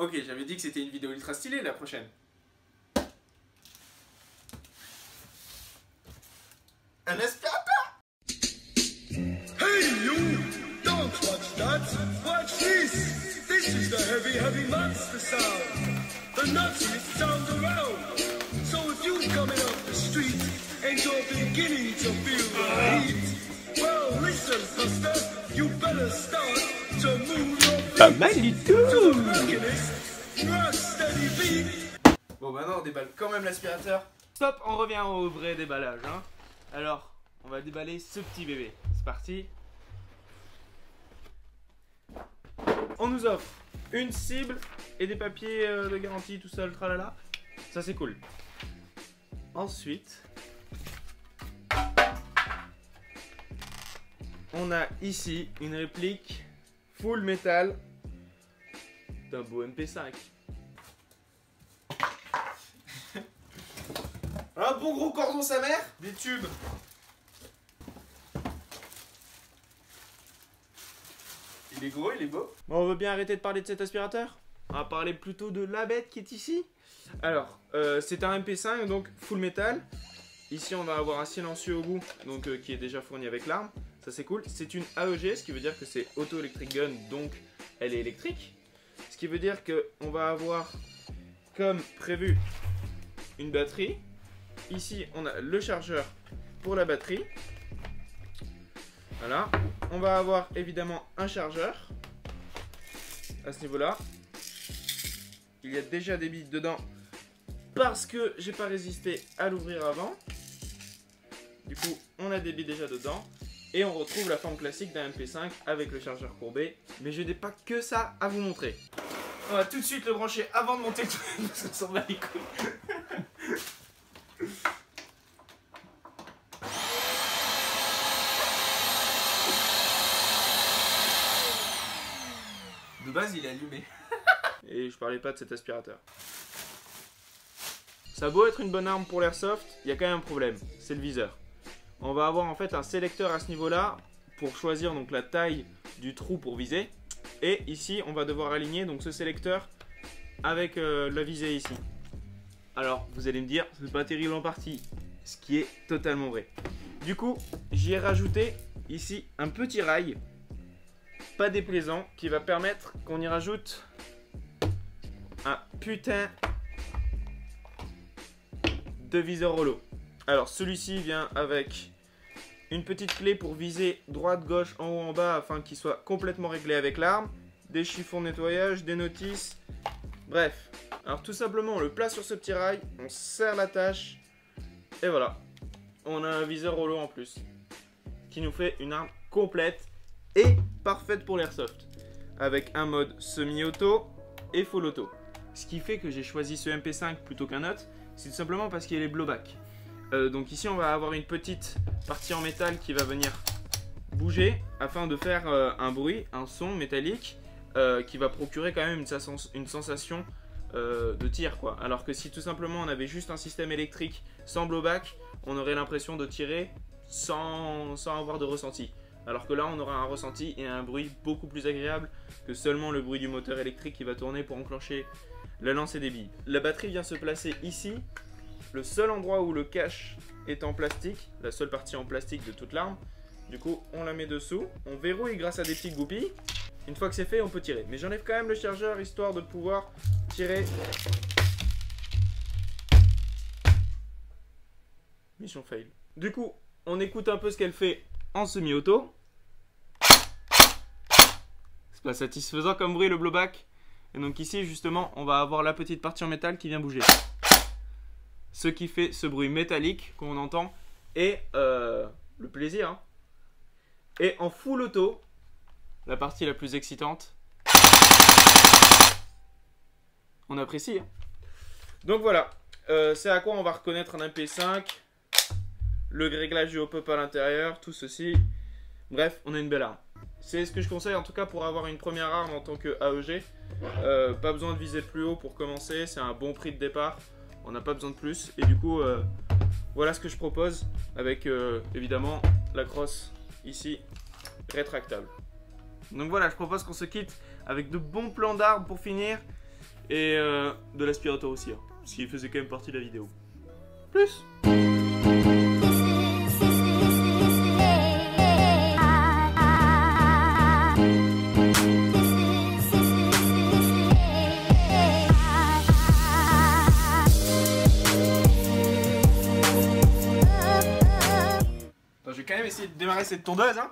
Ok, j'avais dit que c'était une vidéo ultra stylée la prochaine. Un aspirateur. Hey you! Don't watch that! Watch this! This is the heavy, heavy monster sound! The nuttiest sound around! So if you coming off the street and you're beginning to feel the heat, well listen, Buster, you better start to move your feet. Pas mal du To tout. the reckonist, thrust steady beat. Bon, maintenant on déballe quand même l'aspirateur. Stop, on revient au vrai déballage. Hein. Alors, on va déballer ce petit bébé. C'est parti. On nous offre une cible et des papiers de garantie, tout ça, le tralala. Ça, c'est cool. Ensuite, on a ici une réplique full métal d'un beau MP5. Un bon gros cordon sa mère. Des tubes. Il est gros, il est beau. Bon, on veut bien arrêter de parler de cet aspirateur? On va parler plutôt de la bête qui est ici. Alors, c'est un MP5, donc full métal. Ici, on va avoir un silencieux au bout, donc qui est déjà fourni avec l'arme. Ça, c'est cool. C'est une AEG, ce qui veut dire que c'est Auto Electric Gun, donc elle est électrique. Ce qui veut dire qu'on va avoir, comme prévu, une batterie. Ici, on a le chargeur pour la batterie. Voilà. On va avoir évidemment un chargeur. À ce niveau-là. Il y a déjà des billes dedans. Parce que j'ai pas résisté à l'ouvrir avant. Du coup, on a des billes déjà dedans. Et on retrouve la forme classique d'un MP5 avec le chargeur courbé. Mais je n'ai pas que ça à vous montrer. On va tout de suite le brancher avant de monter tout parce qu'on s'en bat les couilles. De base, il est allumé. Et je parlais pas de cet aspirateur. Ça a beau être une bonne arme pour l'airsoft, il y a quand même un problème, c'est le viseur. On va avoir en fait un sélecteur à ce niveau-là pour choisir donc la taille du trou pour viser. Et ici, on va devoir aligner donc ce sélecteur avec la visée ici. Alors, vous allez me dire, c'est pas terrible en partie, ce qui est totalement vrai. Du coup, j'y ai rajouté ici un petit rail, pas déplaisant, qui va permettre qu'on y rajoute un putain de viseur holo. Alors celui-ci vient avec une petite clé pour viser droite, gauche, en haut, en bas afin qu'il soit complètement réglé avec l'arme, des chiffons de nettoyage, des notices, bref. Alors tout simplement on le place sur ce petit rail, on serre l'attache et voilà. On a un viseur holo en plus qui nous fait une arme complète et parfaite pour l'airsoft avec un mode semi-auto et full auto. Ce qui fait que j'ai choisi ce MP5 plutôt qu'un autre, c'est tout simplement parce qu'il est blowback. Donc ici on va avoir une petite partie en métal qui va venir bouger afin de faire un bruit, un son métallique qui va procurer quand même une sensation de tir quoi. Alors que si tout simplement on avait juste un système électrique sans blowback, on aurait l'impression de tirer sans avoir de ressenti. Alors que là on aura un ressenti et un bruit beaucoup plus agréable que seulement le bruit du moteur électrique qui va tourner pour enclencher la lancée des billes. La batterie vient se placer ici, le seul endroit où le cache est en plastique, la seule partie en plastique de toute l'arme. Du coup on la met dessous, on verrouille grâce à des petites goupilles. Une fois que c'est fait on peut tirer. Mais j'enlève quand même le chargeur histoire de pouvoir tirer. Mission fail. Du coup on écoute un peu ce qu'elle fait en semi-auto. C'est pas satisfaisant comme bruit le blowback. Et donc ici justement on va avoir la petite partie en métal qui vient bouger. Ce qui fait ce bruit métallique qu'on entend et le plaisir. Hein. Et en full auto, la partie la plus excitante, on apprécie. Hein. Donc voilà, c'est à quoi on va reconnaître un MP5. Le réglage du hop-up à l'intérieur, tout ceci. Bref, on a une belle arme. C'est ce que je conseille en tout cas pour avoir une première arme en tant que AEG. Pas besoin de viser le plus haut pour commencer, c'est un bon prix de départ. On n'a pas besoin de plus. Et du coup, voilà ce que je propose avec évidemment la crosse ici rétractable. Donc voilà, je propose qu'on se quitte avec de bons plans d'armes pour finir. Et de l'aspirateur aussi, hein, ce qui faisait quand même partie de la vidéo. Plus. Je vais quand même essayer de démarrer cette tondeuse, hein.